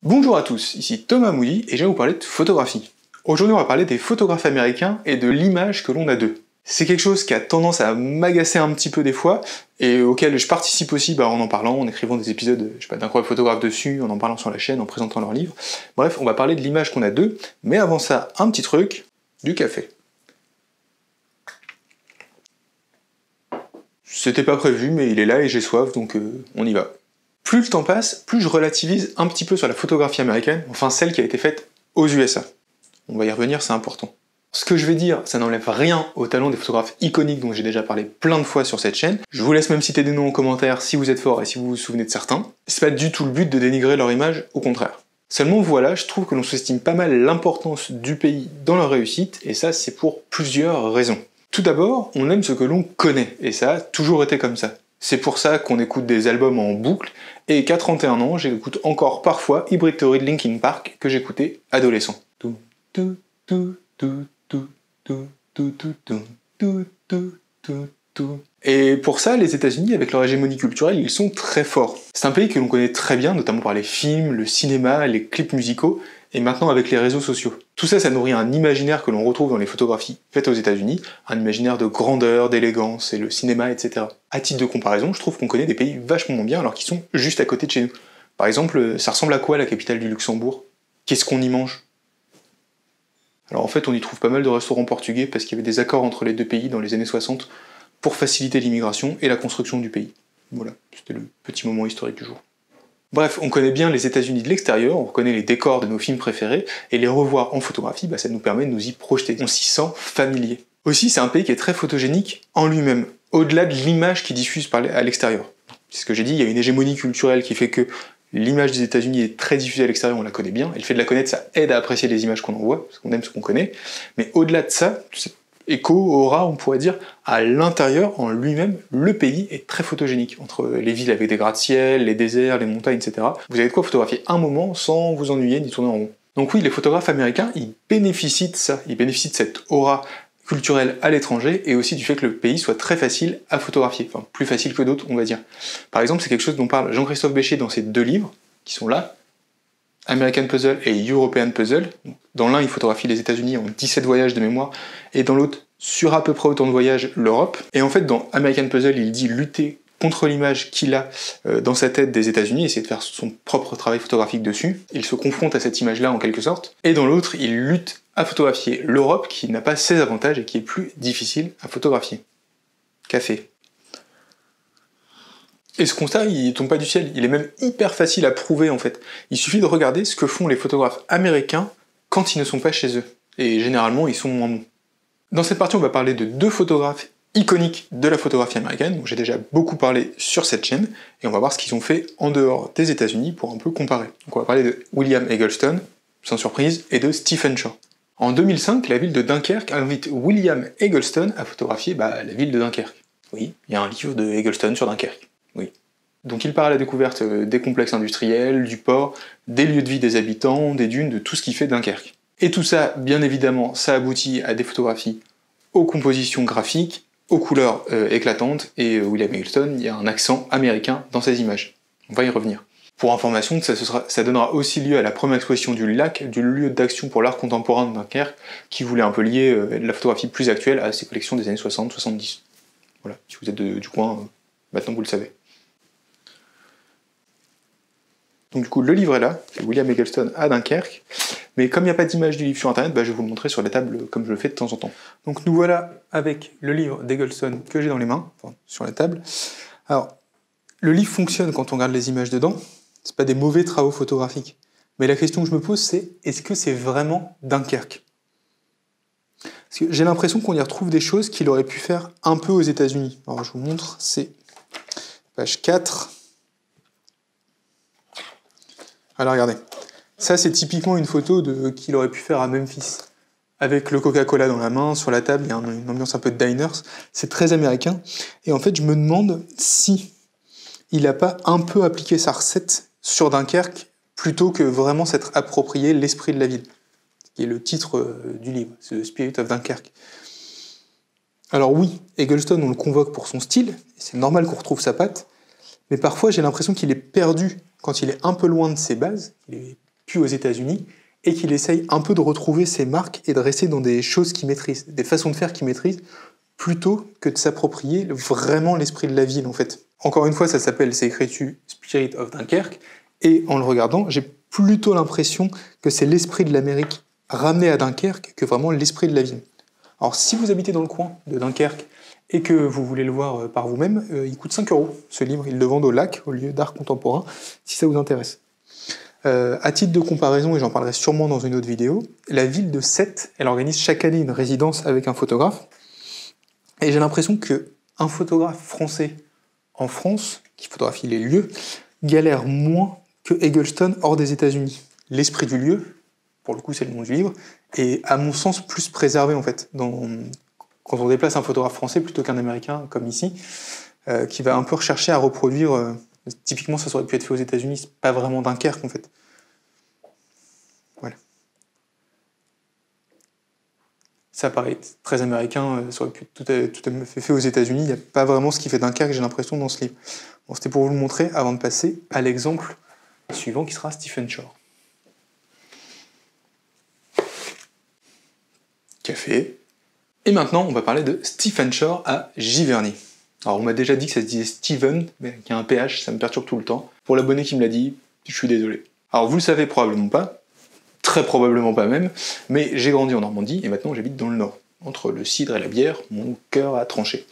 Bonjour à tous, ici Thomas Moody et je vais vous parler de photographie. Aujourd'hui on va parler des photographes américains et de l'image que l'on a d'eux. C'est quelque chose qui a tendance à m'agacer un petit peu des fois et auquel je participe aussi en en parlant, en écrivant des épisodes d'incroyables photographes dessus, en parlant sur la chaîne, en présentant leurs livres. Bref, on va parler de l'image qu'on a d'eux, mais avant ça, un petit truc, du café. C'était pas prévu mais il est là et j'ai soif donc on y va. Plus le temps passe, plus je relativise un petit peu sur la photographie américaine, enfin celle qui a été faite aux USA. On va y revenir, c'est important. Ce que je vais dire, ça n'enlève rien au talent des photographes iconiques dont j'ai déjà parlé plein de fois sur cette chaîne. Je vous laisse même citer des noms en commentaire si vous êtes fort et si vous vous souvenez de certains. C'est pas du tout le but de dénigrer leur image, au contraire. Seulement voilà, je trouve que l'on sous-estime pas mal l'importance du pays dans leur réussite, et ça c'est pour plusieurs raisons. Tout d'abord, on aime ce que l'on connaît, et ça a toujours été comme ça. C'est pour ça qu'on écoute des albums en boucle, et qu'à 31 ans, j'écoute encore parfois Hybrid Theory de Linkin Park, que j'écoutais adolescent. Et pour ça, les États-Unis, avec leur hégémonie culturelle, ils sont très forts. C'est un pays que l'on connaît très bien, notamment par les films, le cinéma, les clips musicaux, et maintenant avec les réseaux sociaux. Tout ça, ça nourrit un imaginaire que l'on retrouve dans les photographies faites aux États-Unis, un imaginaire de grandeur, d'élégance, et le cinéma, etc. À titre de comparaison, je trouve qu'on connaît des pays vachement moins bien alors qu'ils sont juste à côté de chez nous. Par exemple, ça ressemble à quoi la capitale du Luxembourg? Qu'est-ce qu'on y mange? Alors en fait, on y trouve pas mal de restaurants portugais parce qu'il y avait des accords entre les deux pays dans les années 60 pour faciliter l'immigration et la construction du pays. Voilà, c'était le petit moment historique du jour. Bref, on connaît bien les États-Unis de l'extérieur, on reconnaît les décors de nos films préférés, et les revoir en photographie, ça nous permet de nous y projeter. On s'y sent familier. Aussi, c'est un pays qui est très photogénique en lui-même, au-delà de l'image qu'il diffuse à l'extérieur. C'est ce que j'ai dit, il y a une hégémonie culturelle qui fait que l'image des États-Unis est très diffusée à l'extérieur, on la connaît bien, et le fait de la connaître, ça aide à apprécier les images qu'on en voit, parce qu'on aime ce qu'on connaît, mais au-delà de ça, écho, aura, on pourrait dire, à l'intérieur, en lui-même, le pays est très photogénique. Entre les villes avec des gratte-ciel, les déserts, les montagnes, etc. Vous avez de quoi photographier un moment sans vous ennuyer ni tourner en rond. Donc oui, les photographes américains, ils bénéficient de ça, ils bénéficient de cette aura culturelle à l'étranger, et aussi du fait que le pays soit très facile à photographier, enfin plus facile que d'autres, on va dire. Par exemple, c'est quelque chose dont parle Jean-Christophe Béchet dans ses deux livres, qui sont là, American Puzzle et European Puzzle. Dans l'un, il photographie les États-Unis en 17 voyages de mémoire, et dans l'autre, sur à peu près autant de voyages, l'Europe. Et en fait, dans American Puzzle, il dit lutter contre l'image qu'il a dans sa tête des États-Unis, essayer de faire son propre travail photographique dessus. Il se confronte à cette image-là en quelque sorte. Et dans l'autre, il lutte à photographier l'Europe, qui n'a pas ses avantages et qui est plus difficile à photographier. Café. Et ce constat, il tombe pas du ciel, il est même hyper facile à prouver en fait. Il suffit de regarder ce que font les photographes américains quand ils ne sont pas chez eux. Et généralement, ils sont moins bons. Dans cette partie, on va parler de deux photographes iconiques de la photographie américaine, dont j'ai déjà beaucoup parlé sur cette chaîne, et on va voir ce qu'ils ont fait en dehors des États-Unis pour un peu comparer. Donc on va parler de William Eggleston, sans surprise, et de Stephen Shore. En 2005, la ville de Dunkerque invite William Eggleston à photographier la ville de Dunkerque. Oui, il y a un livre de Eggleston sur Dunkerque. Oui. Donc il part à la découverte des complexes industriels, du port, des lieux de vie des habitants, des dunes, de tout ce qui fait Dunkerque. Et tout ça, bien évidemment, ça aboutit à des photographies aux compositions graphiques, aux couleurs éclatantes, et William Eggleston, il y a un accent américain dans ses images. On va y revenir. Pour information, ça donnera aussi lieu à la première exposition du LAC, du lieu d'action pour l'art contemporain de Dunkerque, qui voulait un peu lier la photographie plus actuelle à ses collections des années 60-70. Voilà, si vous êtes du coin, maintenant vous le savez. Donc du coup, le livre est là, c'est William Eggleston à Dunkerque, mais comme il n'y a pas d'image du livre sur internet, je vais vous le montrer sur la table comme je le fais de temps en temps. Donc nous voilà avec le livre d'Eggleston que j'ai dans les mains, enfin, sur la table. Alors, le livre fonctionne quand on regarde les images dedans, c'est pas des mauvais travaux photographiques, mais la question que je me pose c'est, est-ce que c'est vraiment Dunkerque? Parce que j'ai l'impression qu'on y retrouve des choses qu'il aurait pu faire un peu aux États-Unis. Alors je vous montre, c'est page 4. Alors regardez, ça c'est typiquement une photo qu'il aurait pu faire à Memphis. Avec le Coca-Cola dans la main, sur la table, il y a une ambiance un peu de diners, c'est très américain. Et en fait, je me demande si il n'a pas un peu appliqué sa recette sur Dunkerque, plutôt que vraiment s'être approprié l'esprit de la ville, qui est le titre du livre, c'est The Spirit of Dunkerque. Alors oui, Eggleston, on le convoque pour son style, c'est normal qu'on retrouve sa patte, mais parfois j'ai l'impression qu'il est perdu quand il est un peu loin de ses bases, il est plus aux États-Unis et qu'il essaye un peu de retrouver ses marques et de rester dans des choses qu'il maîtrise, des façons de faire qu'il maîtrise, plutôt que de s'approprier vraiment l'esprit de la ville en fait. Encore une fois, c'est écrit dessus Spirit of Dunkerque, et en le regardant, j'ai plutôt l'impression que c'est l'esprit de l'Amérique ramené à Dunkerque que vraiment l'esprit de la ville. Alors si vous habitez dans le coin de Dunkerque et que vous voulez le voir par vous-même, il coûte 5 € ce livre, ils le vendent au Lac, au lieu d'art contemporain, si ça vous intéresse. À titre de comparaison, et j'en parlerai sûrement dans une autre vidéo, la ville de Sète, elle organise chaque année une résidence avec un photographe, et j'ai l'impression qu'un photographe français en France, qui photographie les lieux, galère moins que Eggleston hors des États-Unis. L'esprit du lieu, pour le coup c'est le nom du livre, est à mon sens plus préservé en fait, quand on déplace un photographe français plutôt qu'un américain comme ici, qui va un peu rechercher à reproduire, typiquement ça aurait pu être fait aux États-Unis, c'est pas vraiment Dunkerque en fait. Voilà. Ça paraît très américain, ça aurait pu tout à fait aux États-Unis, il n'y a pas vraiment ce qui fait Dunkerque, j'ai l'impression, dans ce livre. Bon, c'était pour vous le montrer avant de passer à l'exemple suivant qui sera Stephen Shore. Café. Et maintenant, on va parler de Stephen Shore à Giverny. Alors, on m'a déjà dit que ça se disait Steven, mais qu'il y a un PH, ça me perturbe tout le temps. Pour l'abonné qui me l'a dit, je suis désolé. Alors, vous le savez probablement pas, très probablement pas même, mais j'ai grandi en Normandie et maintenant j'habite dans le Nord. Entre le cidre et la bière, mon cœur a tranché.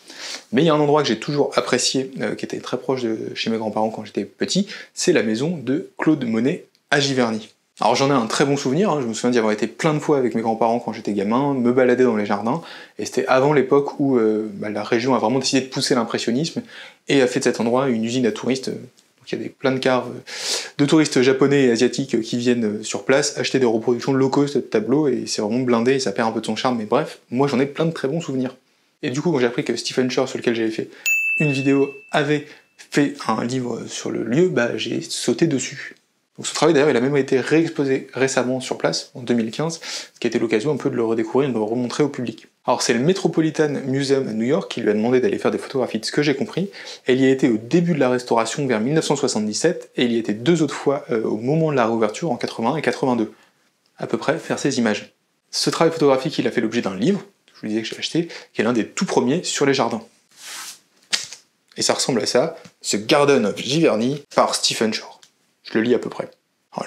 Mais il y a un endroit que j'ai toujours apprécié, qui était très proche de chez mes grands-parents quand j'étais petit, c'est la maison de Claude Monet à Giverny. Alors j'en ai un très bon souvenir, je me souviens d'y avoir été plein de fois avec mes grands-parents quand j'étais gamin, me balader dans les jardins, et c'était avant l'époque où la région a vraiment décidé de pousser l'impressionnisme, et a fait de cet endroit une usine à touristes. Donc il y a plein de cars de touristes japonais et asiatiques qui viennent sur place acheter des reproductions low cost de tableaux, et c'est vraiment blindé, et ça perd un peu de son charme, mais bref, moi j'en ai plein de très bons souvenirs. Et du coup quand j'ai appris que Stephen Shore, sur lequel j'avais fait une vidéo, avait fait un livre sur le lieu, j'ai sauté dessus. Donc ce travail d'ailleurs il a même été réexposé récemment sur place, en 2015, ce qui a été l'occasion un peu de le redécouvrir et de le remontrer au public. Alors c'est le Metropolitan Museum à New York qui lui a demandé d'aller faire des photographies de ce que j'ai compris, et il y a été au début de la restauration vers 1977, et il y a été 2 autres fois au moment de la réouverture en 81 et 82, à peu près faire ces images. Ce travail photographique il a fait l'objet d'un livre, je vous disais que j'ai acheté, qui est l'un des tout premiers sur les jardins. Et ça ressemble à ça, The Garden of Giverny par Stephen Shore. Je le lis à peu près.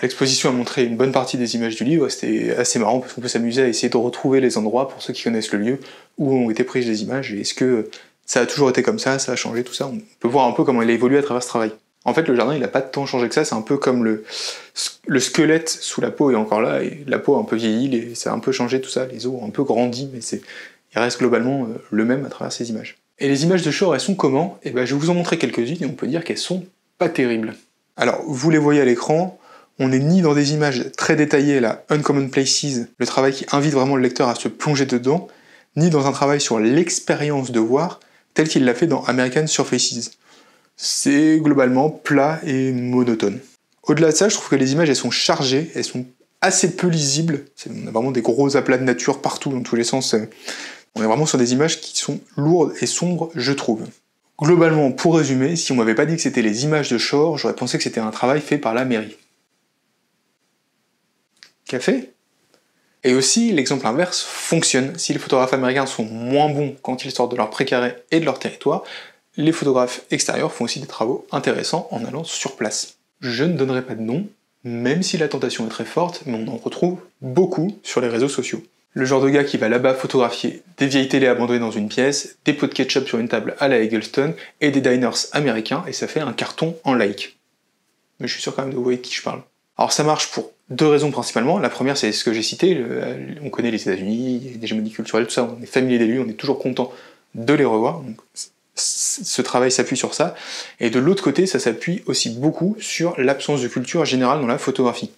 L'exposition a montré une bonne partie des images du livre, c'était assez marrant parce qu'on peut s'amuser à essayer de retrouver les endroits, pour ceux qui connaissent le lieu, où ont été prises les images, et est-ce que ça a toujours été comme ça a changé, tout ça. On peut voir un peu comment il a évolué à travers ce travail. En fait, le jardin, il a pas tant changé que ça, c'est un peu comme le squelette sous la peau est encore là, et la peau a un peu vieilli, et ça a un peu changé tout ça, les os ont un peu grandi, mais il reste globalement le même à travers ces images. Et les images de Shore, elles sont comment? Je vais vous en montrer quelques-unes, et on peut dire qu'elles sont pas terribles. Alors, vous les voyez à l'écran, on n'est ni dans des images très détaillées, la Uncommon Places, le travail qui invite vraiment le lecteur à se plonger dedans, ni dans un travail sur l'expérience de voir, tel qu'il l'a fait dans American Surfaces. C'est globalement plat et monotone. Au-delà de ça, je trouve que les images, elles sont chargées, elles sont assez peu lisibles, on a vraiment des gros aplats de nature partout, dans tous les sens. On est vraiment sur des images qui sont lourdes et sombres, je trouve. Globalement, pour résumer, si on m'avait pas dit que c'était les images de Shore, j'aurais pensé que c'était un travail fait par la mairie. Café? Et aussi, l'exemple inverse fonctionne. Si les photographes américains sont moins bons quand ils sortent de leur précaré et de leur territoire, les photographes extérieurs font aussi des travaux intéressants en allant sur place. Je ne donnerai pas de nom, même si la tentation est très forte, mais on en retrouve beaucoup sur les réseaux sociaux. Le genre de gars qui va là-bas photographier des vieilles télés abandonnées dans une pièce, des pots de ketchup sur une table à la Eggleston, et des diners américains, et ça fait un carton en like. Mais je suis sûr quand même de vous voyez de qui je parle. Alors ça marche pour 2 raisons principalement. La première, c'est ce que j'ai cité, on connaît les États-Unis, il y a des hégémonies culturelles, tout ça, on est familier des lieux, on est toujours content de les revoir. Donc, ce travail s'appuie sur ça. Et de l'autre côté, ça s'appuie aussi beaucoup sur l'absence de culture générale dans la photographie.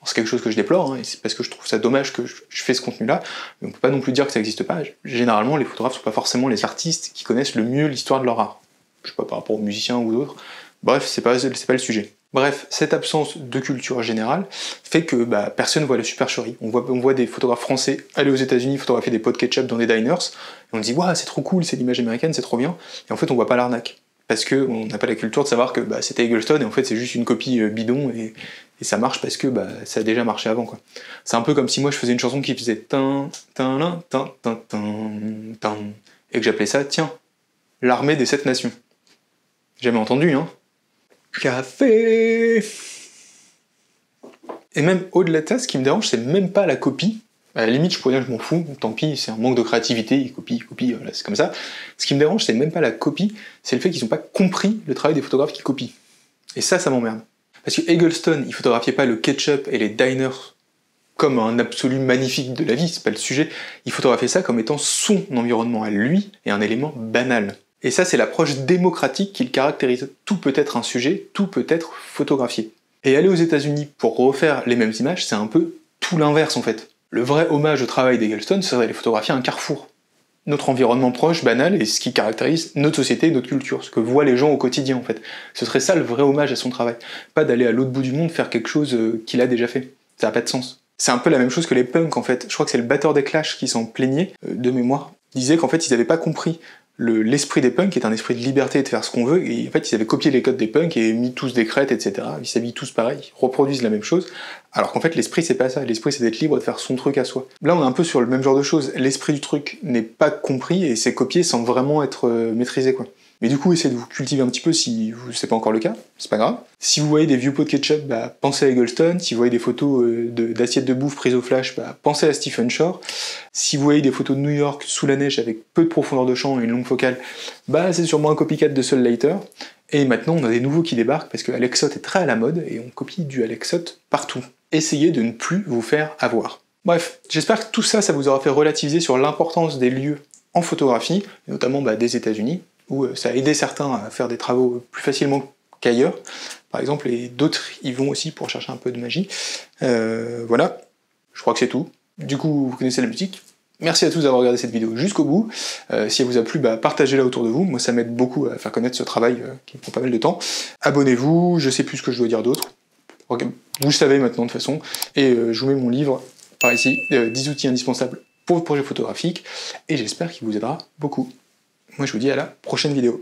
C'est quelque chose que je déplore, et c'est parce que je trouve ça dommage que je fais ce contenu-là, mais on peut pas non plus dire que ça n'existe pas. Généralement, les photographes sont pas forcément les artistes qui connaissent le mieux l'histoire de leur art. Je sais pas, par rapport aux musiciens ou d'autres. Bref, c'est pas le sujet. Bref, cette absence de culture générale fait que personne voit la supercherie. On voit des photographes français aller aux États-Unis photographier des pots de ketchup dans des diners, et on dit waouh, c'est trop cool, c'est l'image américaine, c'est trop bien. Et en fait, on voit pas l'arnaque. Parce qu'on n'a pas la culture de savoir que c'était Eggleston, et en fait c'est juste une copie bidon, et Et ça marche parce que bah, ça a déjà marché avant, quoi. C'est un peu comme si moi je faisais une chanson qui faisait tin, tin, tin, tin, tin, tin, tin, et que j'appelais ça, tiens, l'armée des 7 nations. Jamais entendu, hein? Café! Et même au-delà de ça, ce qui me dérange, c'est même pas la copie. À la limite, je pourrais dire que je m'en fous, tant pis, c'est un manque de créativité, ils copient, voilà, c'est comme ça. Ce qui me dérange, c'est même pas la copie, c'est le fait qu'ils n'ont pas compris le travail des photographes qui copient. Et ça m'emmerde. Parce que Eggleston, il photographiait pas le ketchup et les diners comme un absolu magnifique de la vie, c'est pas le sujet. Il photographiait ça comme étant son environnement à lui et un élément banal. Et ça, c'est l'approche démocratique qui le caractérise. Tout peut être un sujet, tout peut être photographié. Et aller aux États-Unis pour refaire les mêmes images, c'est un peu tout l'inverse en fait. Le vrai hommage au travail d'Eggleston serait d'aller photographier un carrefour. Notre environnement proche, banal, et ce qui caractérise notre société et notre culture, ce que voient les gens au quotidien en fait. Ce serait ça le vrai hommage à son travail. Pas d'aller à l'autre bout du monde faire quelque chose qu'il a déjà fait. Ça n'a pas de sens. C'est un peu la même chose que les punks en fait. Je crois que c'est le batteur des Clash qui s'en plaignait, de mémoire. Il disait qu'en fait ils n'avaient pas compris l'esprit des punks, qui est un esprit de liberté et de faire ce qu'on veut, et en fait ils avaient copié les codes des punks et mis tous des crêtes, etc. Ils s'habillent tous pareil, ils reproduisent la même chose, alors qu'en fait l'esprit c'est pas ça, l'esprit c'est d'être libre de faire son truc à soi. Là on est un peu sur le même genre de choses, l'esprit du truc n'est pas compris et c'est copié sans vraiment être maîtrisé quoi. Mais du coup, essayez de vous cultiver un petit peu si c'est pas encore le cas, c'est pas grave. Si vous voyez des vieux pots de ketchup, bah, pensez à Eggleston. Si vous voyez des photos d'assiettes de bouffe prises au flash, bah, pensez à Stephen Shore. Si vous voyez des photos de New York sous la neige avec peu de profondeur de champ et une longue focale, bah c'est sûrement un copycat de Sol Leiter. Et maintenant, on a des nouveaux qui débarquent parce que Alexot est très à la mode et on copie du Alexot partout. Essayez de ne plus vous faire avoir. Bref, j'espère que tout ça, ça vous aura fait relativiser sur l'importance des lieux en photographie, et notamment des États-Unis, où ça a aidé certains à faire des travaux plus facilement qu'ailleurs, par exemple, et d'autres y vont aussi pour chercher un peu de magie. Voilà, je crois que c'est tout. Du coup, vous connaissez la musique. Merci à tous d'avoir regardé cette vidéo jusqu'au bout. Si elle vous a plu, partagez-la autour de vous. Moi, ça m'aide beaucoup à faire connaître ce travail qui me prend pas mal de temps. Abonnez-vous, je sais plus ce que je dois dire d'autre. Vous le savez maintenant de toute façon. Et je vous mets mon livre par ici, 10 outils indispensables pour vos projets photographiques. Et j'espère qu'il vous aidera beaucoup. Moi, je vous dis à la prochaine vidéo.